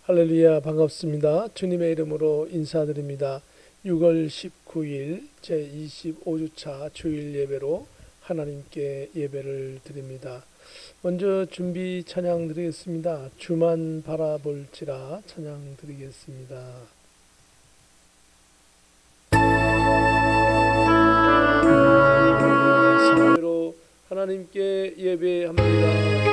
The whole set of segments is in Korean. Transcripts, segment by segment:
할렐루야, 반갑습니다. 주님의 이름으로 인사드립니다. 6월 19일 제25주차 주일 예배로 하나님께 예배를 드립니다. 먼저 준비 찬양 드리겠습니다. 주만 바라볼지라 찬양 드리겠습니다. 예배로 하나님께 예배합니다.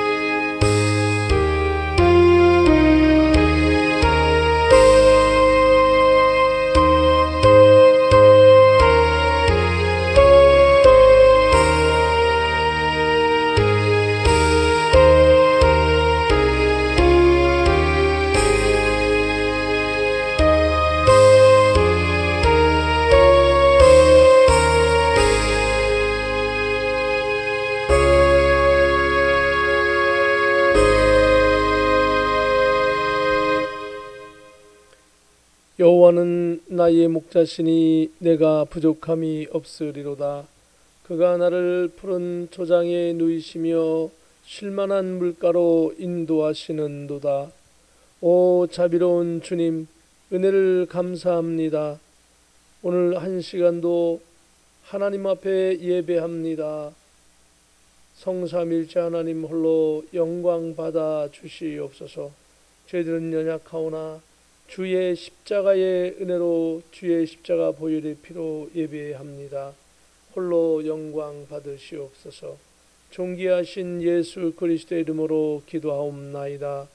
여호와는 나의 목자시니 내가 부족함이 없으리로다. 그가 나를 푸른 초장에 누이시며 쉴만한 물가로 인도하시는도다. 오 자비로운 주님, 은혜를 감사합니다. 오늘 한 시간도 하나님 앞에 예배합니다. 성삼일체 하나님 홀로 영광 받아 주시옵소서. 저희들은 연약하오나 주의 십자가의 은혜로 주의 십자가 보혈의 피로 예배합니다. 홀로 영광 받으시옵소서. 존귀하신 예수 그리스도의 이름으로 기도하옵나이다.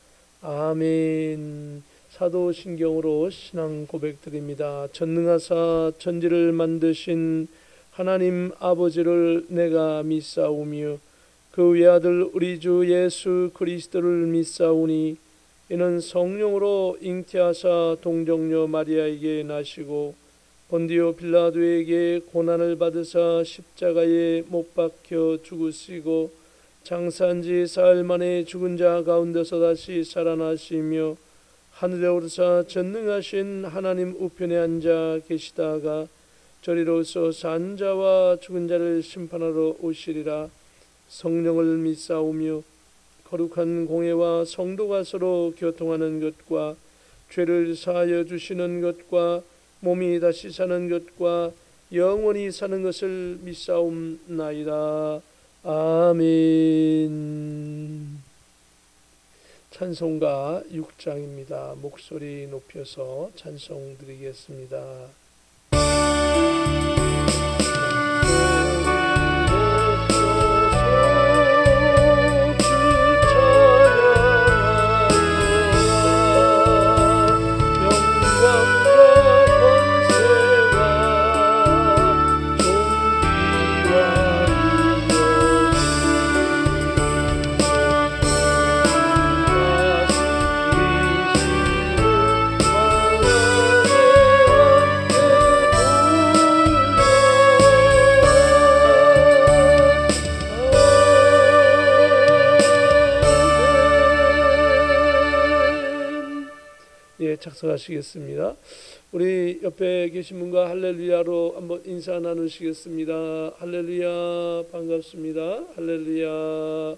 아멘. 사도신경으로 신앙 고백드립니다. 전능하사 천지를 만드신 하나님 아버지를 내가 믿사오며 그 외아들 우리 주 예수 그리스도를 믿사오니 이는 성령으로 잉태하사 동정녀 마리아에게 나시고 본디오 빌라도에게 고난을 받으사 십자가에 못 박혀 죽으시고 장사한 지 사흘 만에 죽은 자 가운데서 다시 살아나시며 하늘에 오르사 전능하신 하나님 우편에 앉아 계시다가 저리로서 산 자와 죽은 자를 심판하러 오시리라. 성령을 믿사오며 거룩한 공회와 성도가 서로 교통하는 것과 죄를 사하여 주시는 것과 몸이 다시 사는 것과 영원히 사는 것을 믿사옵나이다. 아멘. 찬송가 6장입니다. 목소리 높여서 찬송 드리겠습니다. 착석하시겠습니다. 우리 옆에 계신 분과 할렐루야로 한번 인사 나누시겠습니다. 할렐루야, 반갑습니다. 할렐루야.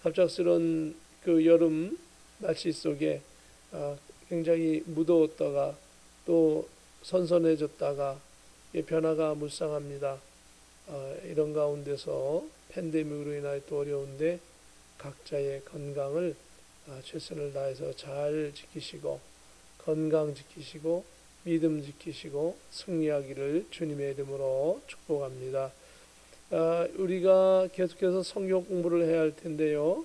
갑작스런 그 여름 날씨 속에 굉장히 무더웠다가 또 선선해졌다가 변화가 무쌍합니다. 이런 가운데서 팬데믹으로 인하여 또 어려운데 각자의 건강을 최선을 다해서 잘 지키시고 건강 지키시고 믿음 지키시고 승리하기를 주님의 이름으로 축복합니다. 우리가 계속해서 성경 공부를 해야 할 텐데요.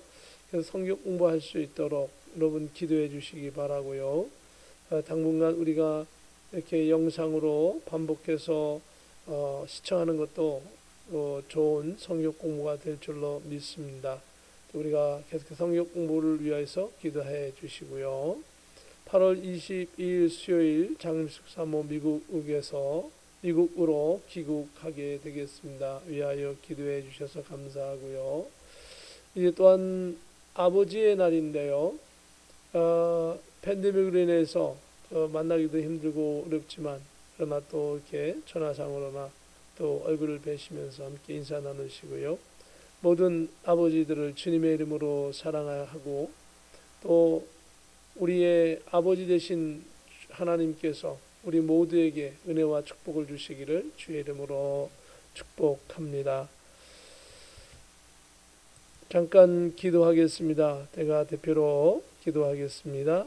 그래서 성경 공부할 수 있도록 여러분 기도해 주시기 바라고요. 당분간 우리가 이렇게 영상으로 반복해서 시청하는 것도 좋은 성경 공부가 될 줄로 믿습니다. 우리가 계속해서 성경 공부를 위해서 기도해 주시고요. 8월 22일 수요일 장림숙 사모 미국으로 귀국하게 되겠습니다. 위하여 기도해 주셔서 감사하고요. 이제 또한 아버지의 날인데요. 팬데믹으로 인해서 만나기도 힘들고 어렵지만 그러나 또 이렇게 전화상으로나 또 얼굴을 뵈시면서 함께 인사 나누시고요. 모든 아버지들을 주님의 이름으로 사랑하고 또 우리의 아버지 되신 하나님께서 우리 모두에게 은혜와 축복을 주시기를 주의 이름으로 축복합니다. 잠깐 기도하겠습니다. 제가 대표로 기도하겠습니다.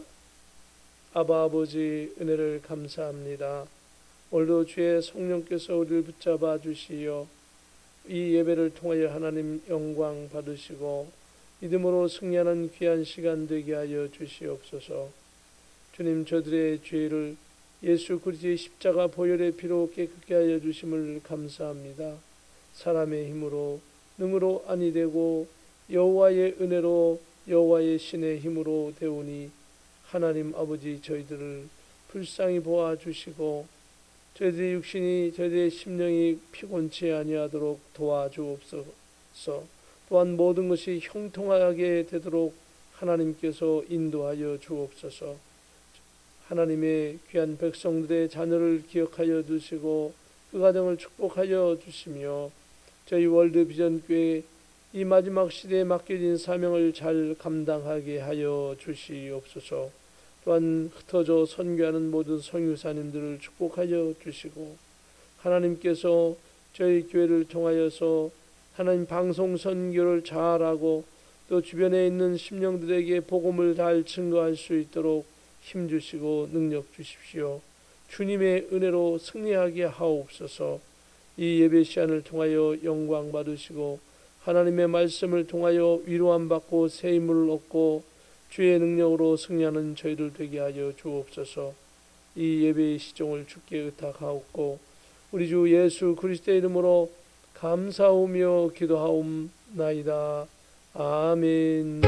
아버지 은혜를 감사합니다. 오늘도 주의 성령께서 우리를 붙잡아 주시어 이 예배를 통하여 하나님 영광 받으시고 믿음으로 승리하는 귀한 시간 되게 하여 주시옵소서. 주님, 저들의 죄를 예수 그리스도의 십자가 보혈의 피로 깨끗게 하여 주심을 감사합니다. 사람의 힘으로 능으로 아니 되고 여호와의 은혜로 여호와의 신의 힘으로 되오니 하나님 아버지 저희들을 불쌍히 보아 주시고 저희들의 육신이 저희들의 심령이 피곤치 아니하도록 도와주옵소서. 또한 모든 것이 형통하게 되도록 하나님께서 인도하여 주옵소서. 하나님의 귀한 백성들의 자녀를 기억하여 주시고 그 가정을 축복하여 주시며 저희 월드비전교회 이 마지막 시대에 맡겨진 사명을 잘 감당하게 하여 주시옵소서. 또한 흩어져 선교하는 모든 선교사님들을 축복하여 주시고 하나님께서 저희 교회를 통하여서 하나님 방송 선교를 잘하고 또 주변에 있는 심령들에게 복음을 잘 증거할 수 있도록 힘주시고 능력 주십시오. 주님의 은혜로 승리하게 하옵소서. 이 예배 시간을 통하여 영광 받으시고 하나님의 말씀을 통하여 위로함 받고 새 힘을 얻고 주의 능력으로 승리하는 저희들 되게 하여 주옵소서. 이 예배의 시종을 주께 의탁하옵고 우리 주 예수 그리스도의 이름으로 감사하며 기도하옵나이다. 아멘.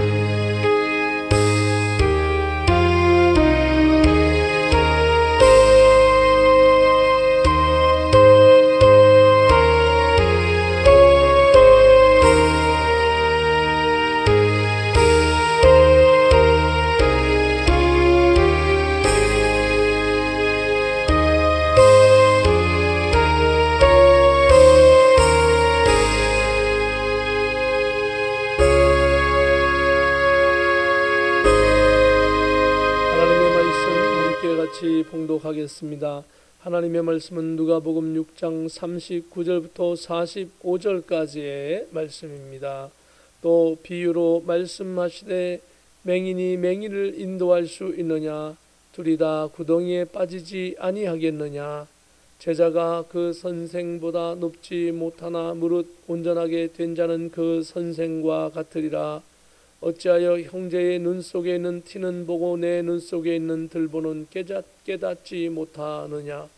같이 봉독하겠습니다. 하나님의 말씀은 누가복음 6장 39절부터 45절까지의 말씀입니다. 또 비유로 말씀하시되 맹인이 맹인을 인도할 수 있느냐? 둘이 다 구덩이에 빠지지 아니하겠느냐? 제자가 그 선생보다 높지 못하나 무릇 온전하게 된 자는 그 선생과 같으리라. 어찌하여 형제의 눈 속에 있는 티는 보고 내 눈 속에 있는 들보는 깨닫지 못하느냐?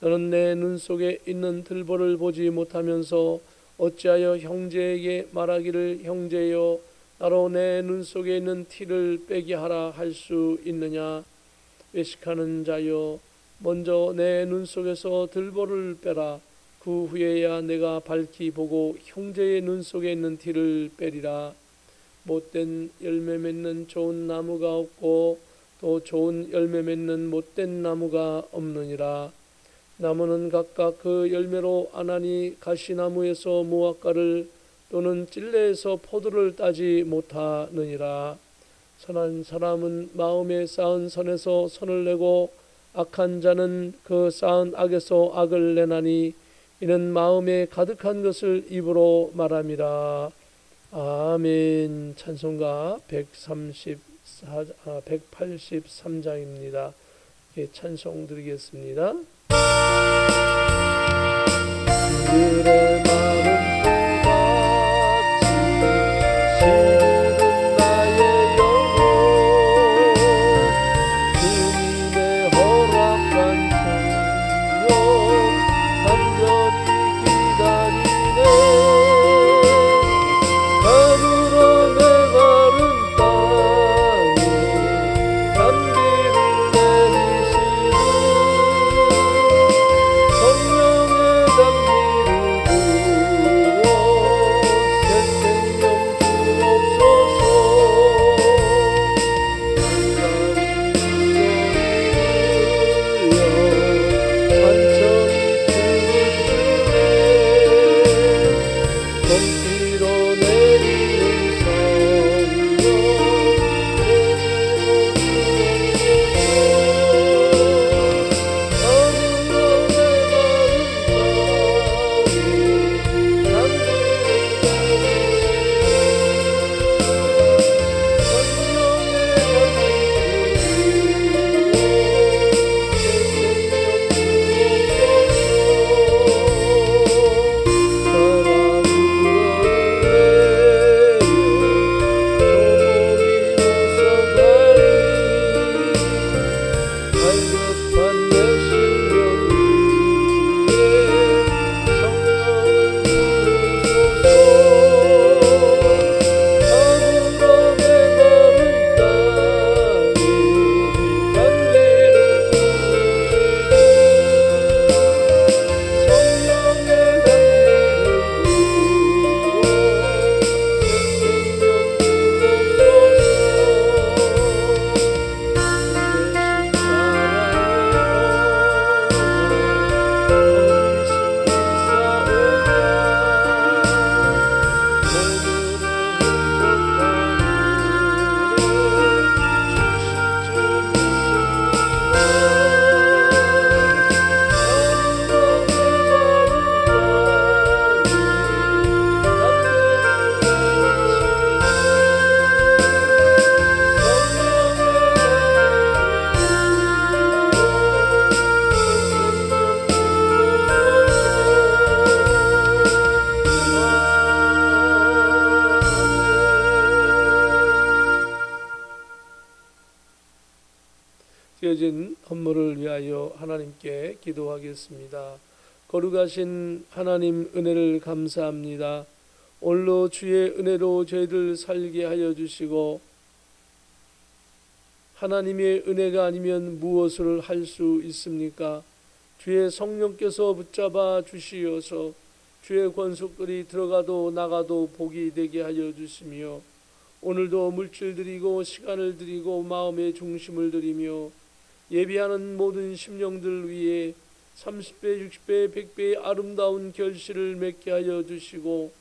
너는 내 눈 속에 있는 들보를 보지 못하면서 어찌하여 형제에게 말하기를 형제여 나로 내 눈 속에 있는 티를 빼게 하라 할 수 있느냐? 외식하는 자여 먼저 내 눈 속에서 들보를 빼라. 그 후에야 내가 밝히 보고 형제의 눈 속에 있는 티를 빼리라. 못된 열매 맺는 좋은 나무가 없고 또 좋은 열매 맺는 못된 나무가 없느니라. 나무는 각각 그 열매로 아나니 가시나무에서 무화과를 또는 찔레에서 포도를 따지 못하느니라. 선한 사람은 마음에 쌓은 선에서 선을 내고 악한 자는 그 쌓은 악에서 악을 내나니 이는 마음에 가득한 것을 입으로 말함이라. 아멘. 찬송가 183장입니다. 찬송 드리겠습니다. 그들의 마음은 똑같이 시들은 나의 영혼 주님의 허락한 풍요 간절히 기다리네. 가물어 메마른 땅에 단비를 내리시는 성령의 단비를 되어진 업무를 위하여 하나님께 기도하겠습니다. 거룩하신 하나님, 은혜를 감사합니다. 오늘도 주의 은혜로 저희들 살게 하여 주시고, 하나님의 은혜가 아니면 무엇을 할 수 있습니까? 주의 성령께서 붙잡아 주시어서 주의 권속들이 들어가도 나가도 복이 되게 하여 주시며, 오늘도 물질 드리고 시간을 드리고 마음의 중심을 드리며 예비하는 모든 심령들 위해 30배, 60배, 100배의 아름다운 결실을 맺게 하여 주시고,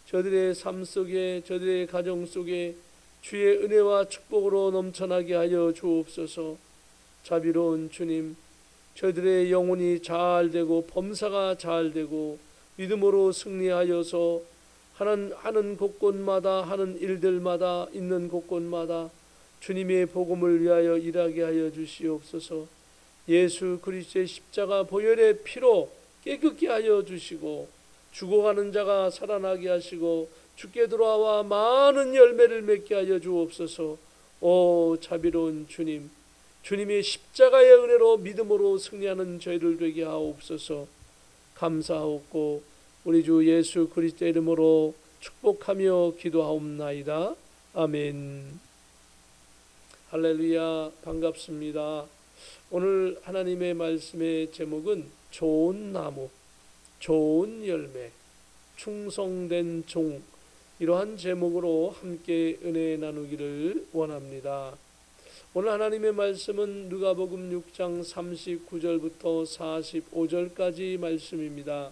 저들의 삶 속에, 저들의 가정 속에 주의 은혜와 축복으로 넘쳐나게 하여 주옵소서. 자비로운 주님, 저들의 영혼이 잘 되고 범사가 잘 되고 믿음으로 승리하여서 하는 곳곳마다, 하는 일들마다, 있는 곳곳마다 주님의 복음을 위하여 일하게 하여 주시옵소서. 예수 그리스도의 십자가 보혈의 피로 깨끗게 하여 주시고, 죽어가는 자가 살아나게 하시고 주께 돌아와 많은 열매를 맺게 하여 주옵소서. 오 자비로운 주님, 주님의 십자가의 은혜로 믿음으로 승리하는 저희들 되게 하옵소서. 감사하옵고 우리 주 예수 그리스도의 이름으로 축복하며 기도하옵나이다. 아멘. 할렐루야. 반갑습니다. 오늘 하나님의 말씀의 제목은 좋은 나무, 좋은 열매, 충성된 종, 이러한 제목으로 함께 은혜 나누기를 원합니다. 오늘 하나님의 말씀은 누가복음 6장 39절부터 45절까지 말씀입니다.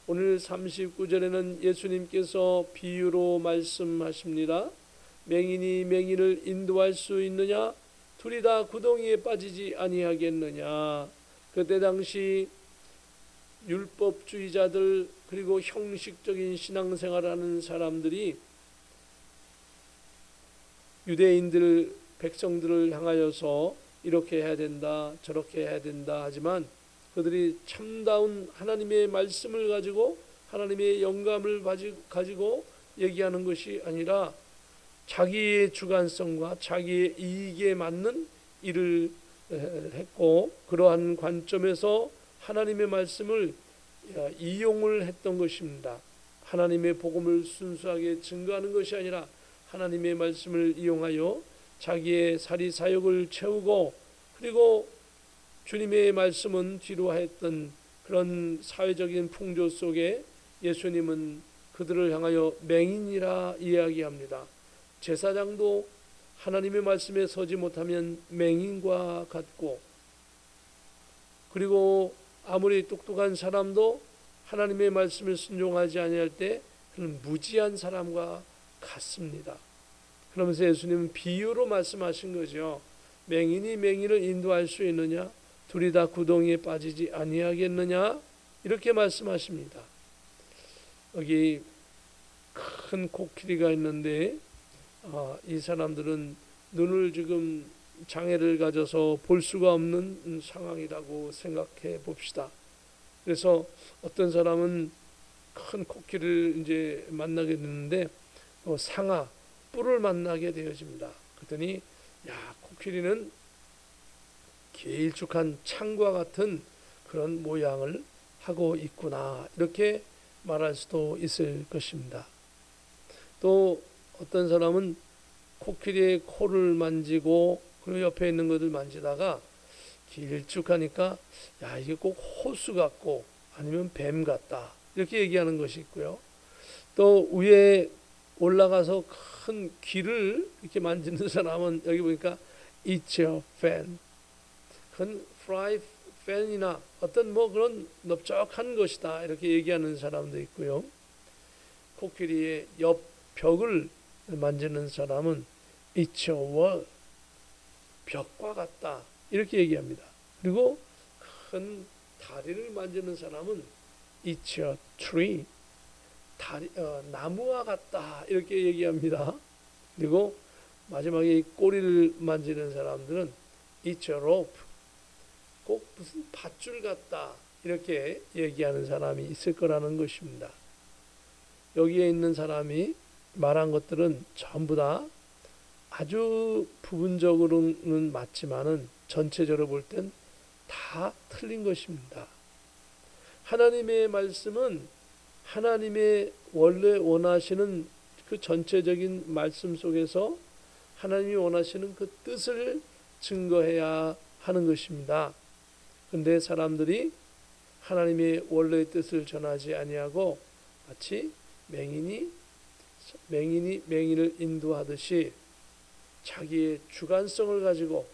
오늘 39절에는 예수님께서 비유로 말씀하십니다. 맹인이 맹인을 인도할 수 있느냐? 둘이 다 구덩이에 빠지지 아니하겠느냐? 그때 당시 율법주의자들 그리고 형식적인 신앙생활하는 사람들이 유대인들 백성들을 향하여서 이렇게 해야 된다, 저렇게 해야 된다 하지만, 그들이 참다운 하나님의 말씀을 가지고 하나님의 영감을 가지고 얘기하는 것이 아니라 자기의 주관성과 자기의 이익에 맞는 일을 했고, 그러한 관점에서 하나님의 말씀을 이용을 했던 것입니다. 하나님의 복음을 순수하게 증거하는 것이 아니라 하나님의 말씀을 이용하여 자기의 사리사욕을 채우고, 그리고 주님의 말씀은 뒤로 했던 그런 사회적인 풍조 속에 예수님은 그들을 향하여 맹인이라 이야기합니다. 제사장도 하나님의 말씀에 서지 못하면 맹인과 같고, 그리고 아무리 똑똑한 사람도 하나님의 말씀을 순종하지 아니할 때 그는 무지한 사람과 같습니다. 그러면서 예수님은 비유로 말씀하신 거죠. 맹인이 맹인을 인도할 수 있느냐? 둘이 다 구덩이에 빠지지 아니하겠느냐? 이렇게 말씀하십니다. 여기 큰 코끼리가 있는데 이 사람들은 눈을 지금 장애를 가져서 볼 수가 없는 상황이라고 생각해 봅시다. 그래서 어떤 사람은 큰 코끼리를 이제 만나게 되는데 상아, 뿔을 만나게 되어집니다. 그랬더니 코끼리는 길쭉한 창과 같은 그런 모양을 하고 있구나, 이렇게 말할 수도 있을 것입니다. 또 어떤 사람은 코끼리의 코를 만지고 그리고 옆에 있는 것을 만지다가 길쭉하니까 이게 꼭 호수 같고 아니면 뱀 같다, 이렇게 얘기하는 것이 있고요. 또 위에 올라가서 큰 귀를 이렇게 만지는 사람은 여기 보니까 It's your fan, 큰 fry fan이나 어떤 그런 넓적한 것이다, 이렇게 얘기하는 사람도 있고요. 코끼리의 옆 벽을 만지는 사람은 It's your wall, 벽과 같다, 이렇게 얘기합니다. 그리고 큰 다리를 만지는 사람은 It's your tree, 나무와 같다, 이렇게 얘기합니다. 그리고 마지막에 꼬리를 만지는 사람들은 It's your rope, 꼭 무슨 밧줄 같다, 이렇게 얘기하는 사람이 있을 거라는 것입니다. 여기에 있는 사람이 말한 것들은 전부 다 아주 부분적으로는 맞지만은 전체적으로 볼 땐 다 틀린 것입니다. 하나님의 말씀은 하나님의 원래 원하시는 그 전체적인 말씀 속에서 하나님이 원하시는 그 뜻을 증거해야 하는 것입니다. 그런데 사람들이 하나님의 원래의 뜻을 전하지 아니하고 마치 맹인이 맹인을 인도하듯이 자기의 주관성을 가지고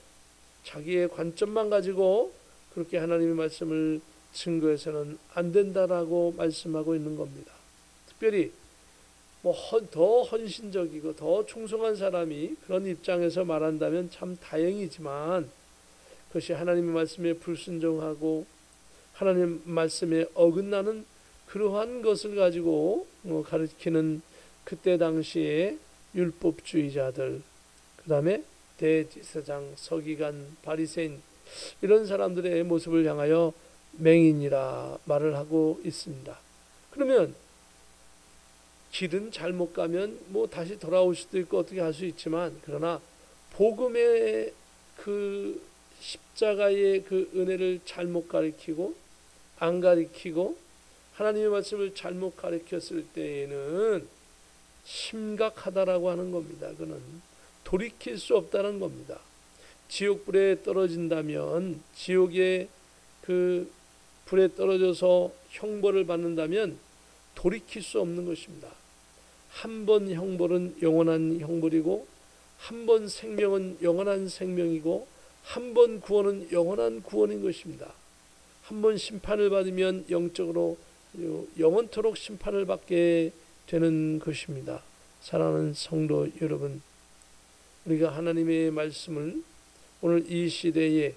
자기의 관점만 가지고 그렇게 하나님의 말씀을 증거해서는 안 된다라고 말씀하고 있는 겁니다. 특별히 더 헌신적이고 더 충성한 사람이 그런 입장에서 말한다면 참 다행이지만 그것이 하나님의 말씀에 불순종하고 하나님 말씀에 어긋나는 그러한 것을 가지고 가르치는 그때 당시에 율법주의자들, 그 다음에 대제사장, 서기관, 바리새인 이런 사람들의 모습을 향하여 맹인이라 말을 하고 있습니다. 그러면 길은 잘못 가면 다시 돌아올 수도 있고 어떻게 할 수 있지만, 그러나 복음의 그 십자가의 그 은혜를 잘못 가르치고 안 가르치고 하나님의 말씀을 잘못 가르쳤을 때에는 심각하다라고 하는 겁니다. 그는 돌이킬 수 없다는 겁니다. 지옥불에 떨어진다면, 지옥의 그 불에 떨어져서 형벌을 받는다면 돌이킬 수 없는 것입니다. 한 번 형벌은 영원한 형벌이고, 한 번 생명은 영원한 생명이고, 한 번 구원은 영원한 구원인 것입니다. 한 번 심판을 받으면 영적으로 영원토록 심판을 받게 되는 것입니다. 사랑하는 성도 여러분, 우리가 하나님의 말씀을 오늘 이 시대에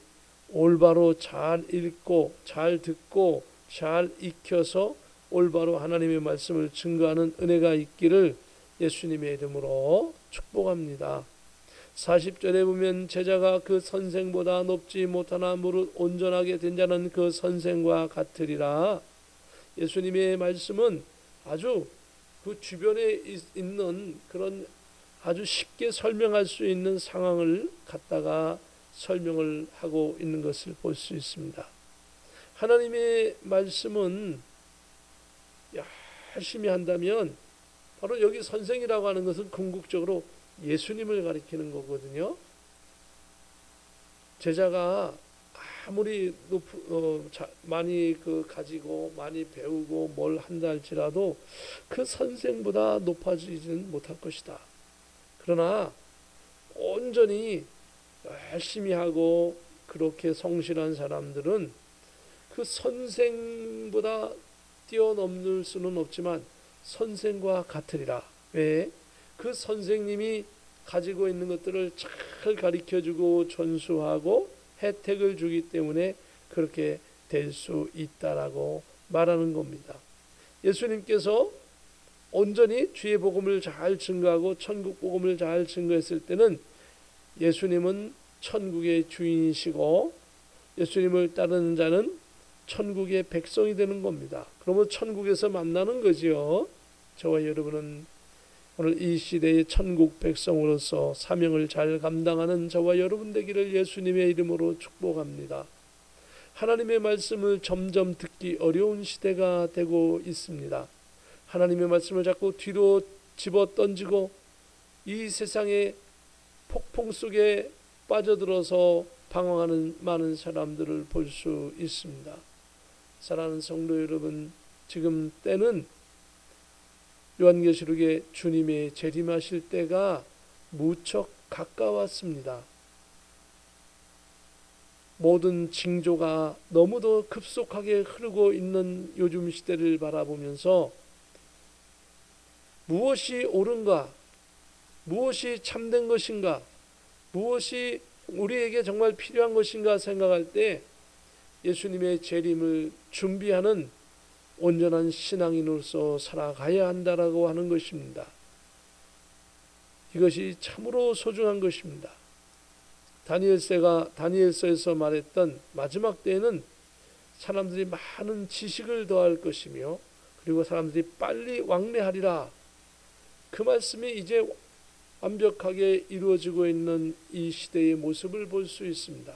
올바로 잘 읽고 잘 듣고 잘 익혀서 올바로 하나님의 말씀을 증거하는 은혜가 있기를 예수님의 이름으로 축복합니다. 40절에 보면 제자가 그 선생보다 높지 못하나 무릇 온전하게 된 자는 그 선생과 같으리라. 예수님의 말씀은 아주 그 주변에 있는 그런 아주 쉽게 설명할 수 있는 상황을 갖다가 설명을 하고 있는 것을 볼 수 있습니다. 하나님의 말씀은 열심히 한다면 바로 여기 선생이라고 하는 것은 궁극적으로 예수님을 가리키는 거거든요. 제자가 아무리 많이 가지고 많이 배우고 뭘 한다 할지라도 그 선생보다 높아지지는 못할 것이다. 그러나 온전히 열심히 하고 그렇게 성실한 사람들은 그 선생보다 뛰어넘을 수는 없지만 선생과 같으리라. 왜? 그 선생님이 가지고 있는 것들을 잘 가르쳐주고 전수하고 혜택을 주기 때문에 그렇게 될 수 있다라고 말하는 겁니다. 예수님께서 온전히 주의 복음을 잘 증거하고 천국 복음을 잘 증거했을 때는 예수님은 천국의 주인이시고 예수님을 따르는 자는 천국의 백성이 되는 겁니다. 그러면 천국에서 만나는 거지요. 저와 여러분은 오늘 이 시대의 천국 백성으로서 사명을 잘 감당하는 저와 여러분 되기를 예수님의 이름으로 축복합니다. 하나님의 말씀을 점점 듣기 어려운 시대가 되고 있습니다. 하나님의 말씀을 자꾸 뒤로 집어 던지고 이 세상의 폭풍 속에 빠져들어서 방황하는 많은 사람들을 볼 수 있습니다. 사랑하는 성도 여러분, 지금 때는 요한계시록에 주님의 재림하실 때가 무척 가까웠습니다. 모든 징조가 너무도 급속하게 흐르고 있는 요즘 시대를 바라보면서 무엇이 옳은가, 무엇이 참된 것인가, 무엇이 우리에게 정말 필요한 것인가 생각할 때 예수님의 재림을 준비하는 온전한 신앙인으로서 살아가야 한다라고 하는 것입니다. 이것이 참으로 소중한 것입니다. 다니엘서에서 말했던 마지막 때에는 사람들이 많은 지식을 더할 것이며 그리고 사람들이 빨리 왕래하리라. 그 말씀이 이제 완벽하게 이루어지고 있는 이 시대의 모습을 볼 수 있습니다.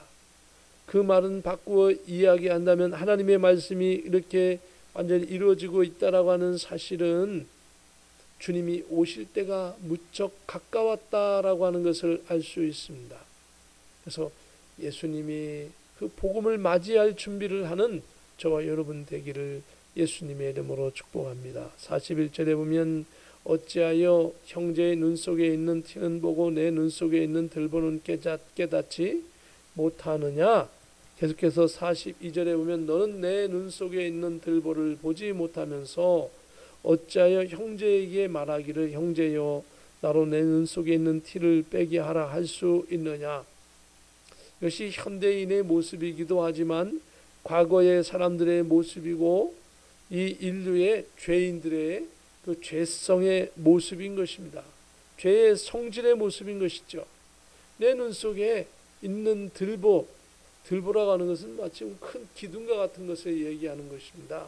그 말은 바꾸어 이야기한다면 하나님의 말씀이 이렇게 완전히 이루어지고 있다라고 하는 사실은 주님이 오실 때가 무척 가까웠다라고 하는 것을 알 수 있습니다. 그래서 예수님이 그 복음을 맞이할 준비를 하는 저와 여러분 되기를 예수님의 이름으로 축복합니다. 41절에 보면 어찌하여 형제의 눈 속에 있는 티는 보고 내 눈 속에 있는 들보는 깨닫지 못하느냐. 계속해서 42절에 보면 너는 내 눈 속에 있는 들보를 보지 못하면서 어찌하여 형제에게 말하기를 형제여 나로 내 눈 속에 있는 티를 빼게 하라 할 수 있느냐. 이것이 현대인의 모습이기도 하지만 과거의 사람들의 모습이고 이 인류의 죄인들의 그 죄성의 모습인 것입니다. 죄의 성질의 모습인 것이죠. 내 눈 속에 있는 들보라고 하는 것은 마치 큰 기둥과 같은 것을 얘기하는 것입니다.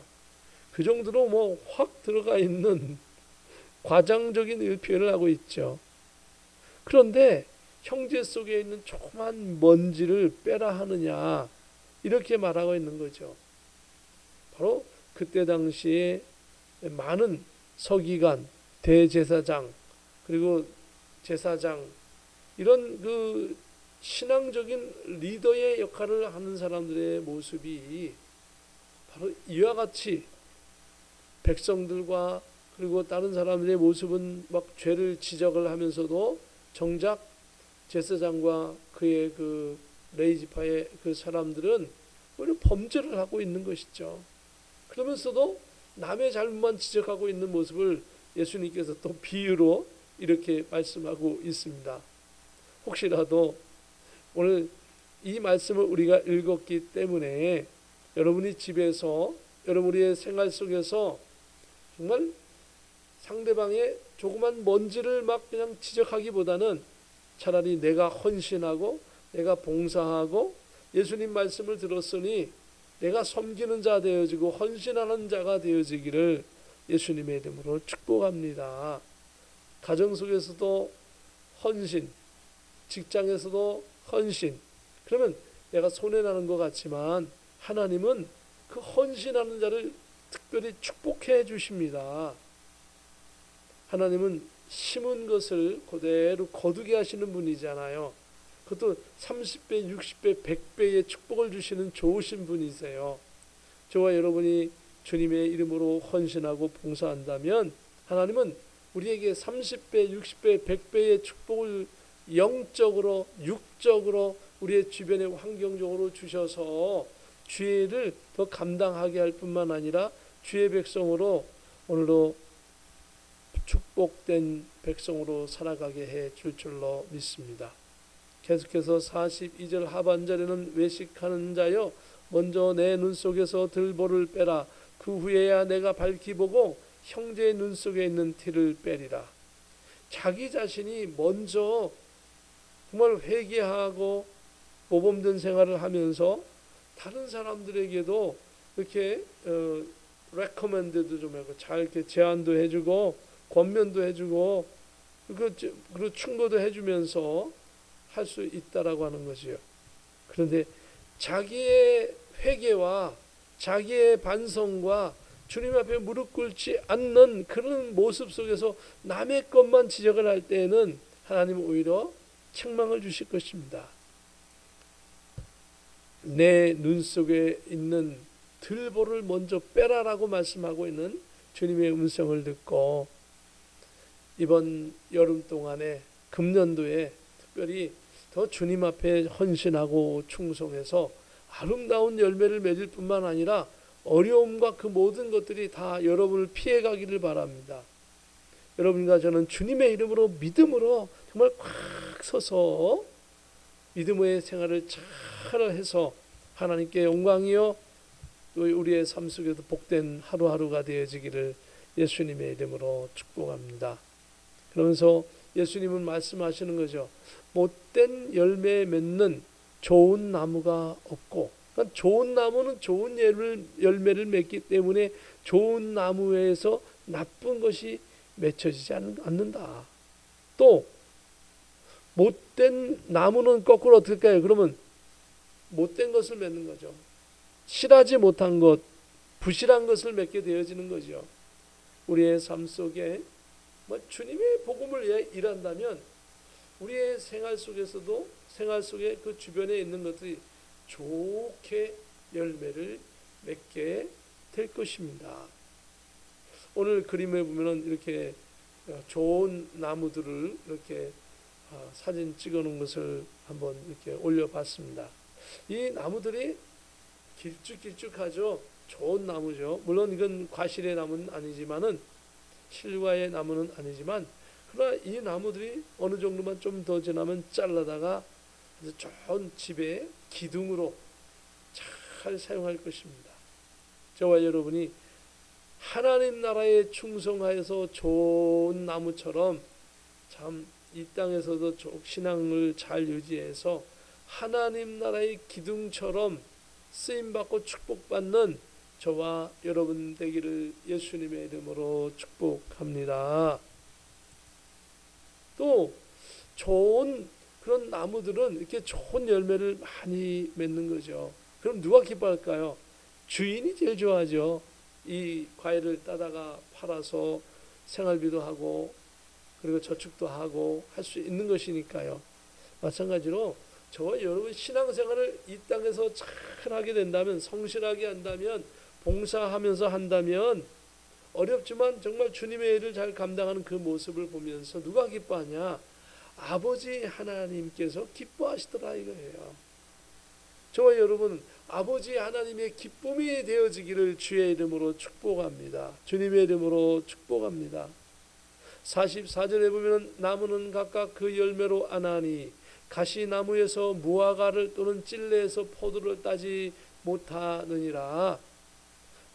그 정도로 확 들어가 있는 과장적인 표현을 하고 있죠. 그런데 형제 속에 있는 조그만 먼지를 빼라 하느냐 이렇게 말하고 있는 거죠. 바로 그때 당시에 많은 서기관, 대제사장 그리고 제사장 이런 그 신앙적인 리더의 역할을 하는 사람들의 모습이 바로 이와 같이 백성들과 그리고 다른 사람들의 모습은 막 죄를 지적을 하면서도 정작 제사장과 그의 그 레위지파의 그 사람들은 오히려 범죄를 하고 있는 것이죠. 그러면서도 남의 잘못만 지적하고 있는 모습을 예수님께서 또 비유로 이렇게 말씀하고 있습니다. 혹시라도 오늘 이 말씀을 우리가 읽었기 때문에 여러분이 집에서 여러분의 생활 속에서 정말 상대방의 조그만 먼지를 막 그냥 지적하기보다는 차라리 내가 헌신하고 내가 봉사하고 예수님 말씀을 들었으니 내가 섬기는 자 되어지고 헌신하는 자가 되어지기를 예수님의 이름으로 축복합니다. 가정 속에서도 헌신, 직장에서도 헌신. 그러면 내가 손해나는 것 같지만 하나님은 그 헌신하는 자를 특별히 축복해 주십니다. 하나님은 심은 것을 그대로 거두게 하시는 분이잖아요. 그것도 30배, 60배, 100배의 축복을 주시는 좋으신 분이세요. 저와 여러분이 주님의 이름으로 헌신하고 봉사한다면 하나님은 우리에게 30배, 60배, 100배의 축복을 영적으로, 육적으로 우리의 주변의 환경적으로 주셔서 죄를 더 감당하게 할 뿐만 아니라 주의 백성으로 오늘도 축복된 백성으로 살아가게 해 줄 줄로 믿습니다. 계속해서 42절 하반절에는 외식하는 자여 먼저 내 눈 속에서 들보를 빼라. 그 후에야 내가 밝히 보고 형제의 눈 속에 있는 티를 빼리라. 자기 자신이 먼저 정말 회개하고 모범된 생활을 하면서 다른 사람들에게도 이렇게 레코멘드도 좀 하고 잘 이렇게 제안도 해주고 권면도 해주고 그리고 충고도 해주면서 할 수 있다라고 하는 것이요. 그런데 자기의 회개와 자기의 반성과 주님 앞에 무릎 꿇지 않는 그런 모습 속에서 남의 것만 지적을 할 때에는 하나님은 오히려 책망을 주실 것입니다. 내 눈 속에 있는 들보를 먼저 빼라라고 말씀하고 있는 주님의 음성을 듣고 이번 여름 동안에 금년도에 특별히 더 주님 앞에 헌신하고 충성해서 아름다운 열매를 맺을 뿐만 아니라 어려움과 그 모든 것들이 다 여러분을 피해가기를 바랍니다. 여러분과 저는 주님의 이름으로 믿음으로 정말 꽉 서서 믿음의 생활을 잘 해서 하나님께 영광이요 또 우리의 삶 속에도 복된 하루하루가 되어지기를 예수님의 이름으로 축복합니다. 그러면서 예수님은 말씀하시는 거죠. 못된 열매 맺는 좋은 나무가 없고, 그러니까 좋은 나무는 좋은 열매를 맺기 때문에 좋은 나무에서 나쁜 것이 맺혀지지 않는다. 또 못된 나무는 거꾸로 어떻게 할까요? 그러면 못된 것을 맺는 거죠. 실하지 못한 것, 부실한 것을 맺게 되어지는 거죠. 우리의 삶 속에 주님의 복음을 위해 일한다면 우리의 생활 속에서도 생활 속에 그 주변에 있는 것들이 좋게 열매를 맺게 될 것입니다. 오늘 그림에 보면은 이렇게 좋은 나무들을 이렇게 사진 찍어 놓은 것을 한번 이렇게 올려봤습니다. 이 나무들이 길쭉길쭉하죠. 좋은 나무죠. 물론 이건 과실의 나무는 아니지만은 실과의 나무는 아니지만 그러나 이 나무들이 어느 정도만 좀 더 지나면 잘라다가 아주 좋은 집의 기둥으로 잘 사용할 것입니다. 저와 여러분이 하나님 나라에 충성하여서 좋은 나무처럼 참 이 땅에서도 신앙을 잘 유지해서 하나님 나라의 기둥처럼 쓰임받고 축복받는 저와 여러분 되기를 예수님의 이름으로 축복합니다. 또 좋은 그런 나무들은 이렇게 좋은 열매를 많이 맺는 거죠. 그럼 누가 기뻐할까요? 주인이 제일 좋아하죠. 이 과일을 따다가 팔아서 생활비도 하고 그리고 저축도 하고 할 수 있는 것이니까요. 마찬가지로 저와 여러분 신앙생활을 이 땅에서 잘 하게 된다면, 성실하게 한다면, 봉사하면서 한다면 어렵지만 정말 주님의 일을 잘 감당하는 그 모습을 보면서 누가 기뻐하냐? 아버지 하나님께서 기뻐하시더라 이거예요. 저와 여러분 아버지 하나님의 기쁨이 되어지기를 주의 이름으로 축복합니다. 주님의 이름으로 축복합니다. 44절에 보면 나무는 각각 그 열매로 아나니 가시나무에서 무화과를 또는 찔레에서 포도를 따지 못하느니라.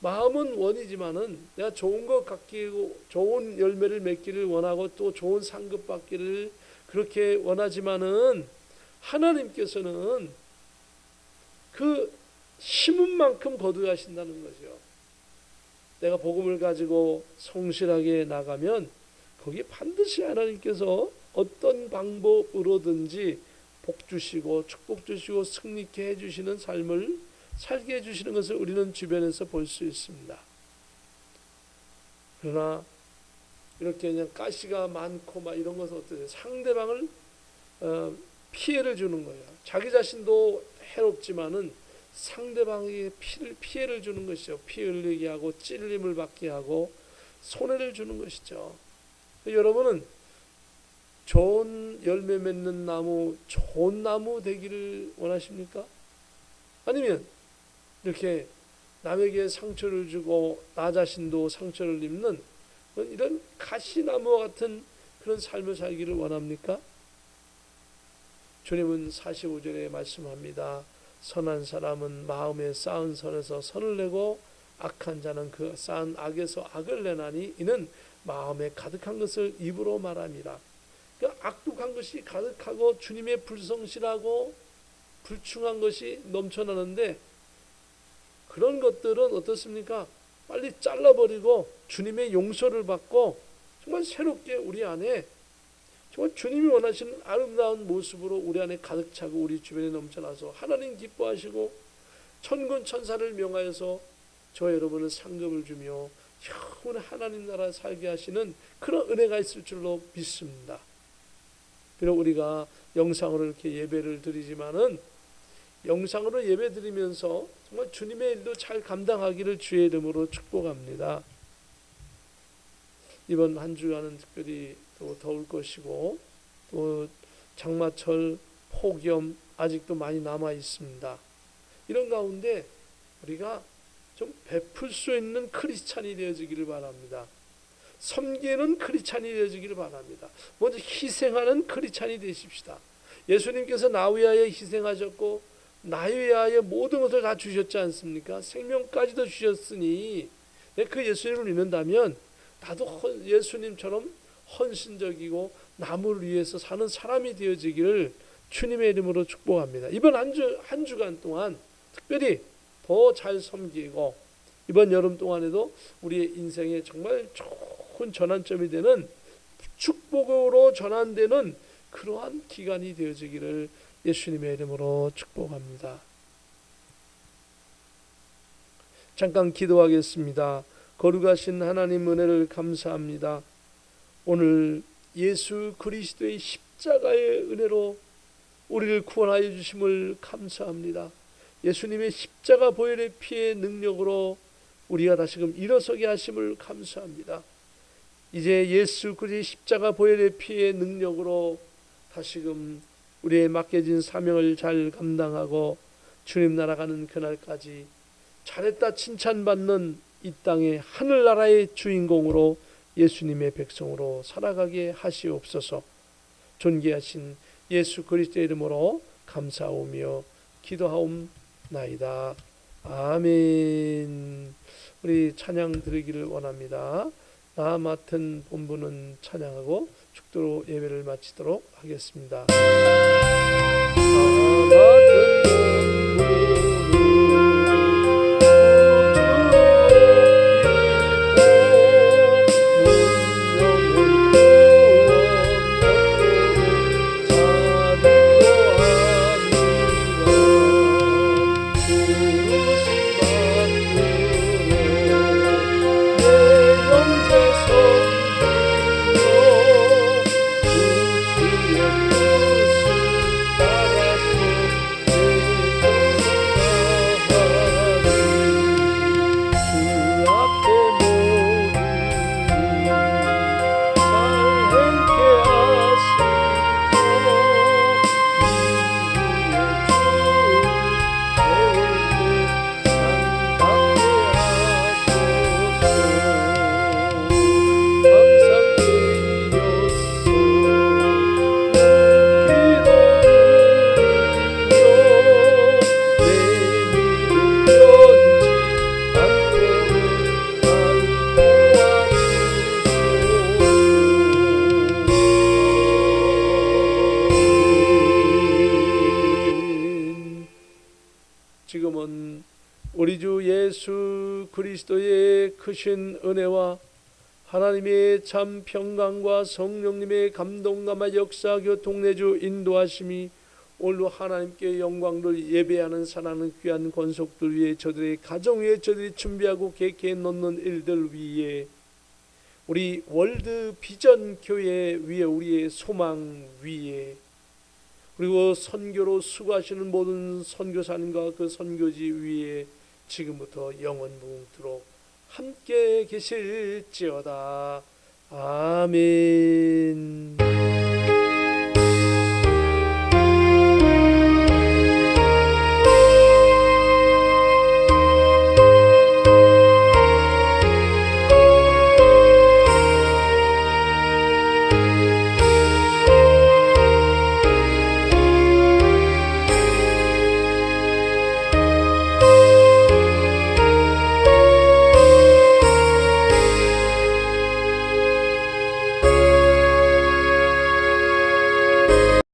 마음은 원이지만은 내가 좋은 것 갖기고 좋은 열매를 맺기를 원하고 또 좋은 상급 받기를 그렇게 원하지만은 하나님께서는 그 심은 만큼 거두게 하신다는 거죠. 내가 복음을 가지고 성실하게 나가면 거기에 반드시 하나님께서 어떤 방법으로든지 복 주시고 축복 주시고 승리케 해주시는 삶을 살게 해주시는 것을 우리는 주변에서 볼 수 있습니다. 그러나 이렇게 그냥 가시가 많고 막 이런 것은 어떠세요? 상대방을 피해를 주는 거예요. 자기 자신도 해롭지만은 상대방에게 피해를 주는 것이죠. 피 흘리게 하고 찔림을 받게 하고 손해를 주는 것이죠. 여러분은 좋은 열매 맺는 나무, 좋은 나무 되기를 원하십니까? 아니면 이렇게 남에게 상처를 주고 나 자신도 상처를 입는 이런 가시나무와 같은 그런 삶을 살기를 원합니까? 주님은 45절에 말씀합니다. 선한 사람은 마음에 쌓은 선에서 선을 내고 악한 자는 그 쌓은 악에서 악을 내나니 이는 마음에 가득한 것을 입으로 말함이라. 그러니까 악독한 것이 가득하고 주님의 불성실하고 불충한 것이 넘쳐나는데 그런 것들은 어떻습니까? 빨리 잘라버리고 주님의 용서를 받고 정말 새롭게 우리 안에 정말 주님이 원하시는 아름다운 모습으로 우리 안에 가득 차고 우리 주변에 넘쳐나서 하나님 기뻐하시고 천군 천사를 명하여서 저 여러분은 상급을 주며 영원히 하나님 나라 살게 하시는 그런 은혜가 있을 줄로 믿습니다. 비록 우리가 영상으로 이렇게 예배를 드리지만은 영상으로 예배 드리면서 정말 주님의 일도 잘 감당하기를 주의 이름으로 축복합니다. 이번 한 주간은 특별히 또 더울 것이고 또 장마철 폭염 아직도 많이 남아 있습니다. 이런 가운데 우리가 좀 베풀 수 있는 크리스찬이 되어지기를 바랍니다. 섬기는 크리스찬이 되어지기를 바랍니다. 먼저 희생하는 크리스찬이 되십시다. 예수님께서 나 위하여 희생하셨고 나 위하여 모든 것을 다 주셨지 않습니까? 생명까지도 주셨으니 그 예수님을 믿는다면 나도 예수님처럼 헌신적이고 남을 위해서 사는 사람이 되어지기를 주님의 이름으로 축복합니다. 이번 한 주간 동안 특별히 더 잘 섬기고 이번 여름 동안에도 우리의 인생에 정말 좋은 전환점이 되는 축복으로 전환되는 그러한 기간이 되어지기를 예수님의 이름으로 축복합니다. 잠깐 기도하겠습니다. 거룩하신 하나님 은혜를 감사합니다. 오늘 예수 그리스도의 십자가의 은혜로 우리를 구원하여 주심을 감사합니다. 예수님의 십자가 보혈의 피의 능력으로 우리가 다시금 일어서게 하심을 감사합니다. 이제 예수 그리스도의 십자가 보혈의 피의 능력으로 다시금 우리의 맡겨진 사명을 잘 감당하고 주님 나라 가는 그날까지 잘했다 칭찬받는 이 땅의 하늘나라의 주인공으로 예수님의 백성으로 살아가게 하시옵소서. 존귀하신 예수 그리스도의 이름으로 감사하오며 기도하옵나이다. 아멘. 우리 찬양 드리기를 원합니다. 나 맡은 본부는 찬양하고 축도로 예배를 마치도록 하겠습니다. 나 맡은 지금은 우리 주 예수 그리스도의 크신 은혜와 하나님의 참 평강과 성령님의 감동감화 역사 교통내주 인도하심이 오늘도 하나님께 영광을 예배하는 사랑하는 귀한 권속들 위해 저들의 가정 위에 저들이 준비하고 계획해 놓는 일들 위에 우리 월드 비전 교회 위에 우리의 소망 위에 그리고 선교로 수고하시는 모든 선교사님과 그 선교지 위에 지금부터 영원무궁토록 함께 계실지어다. 아멘.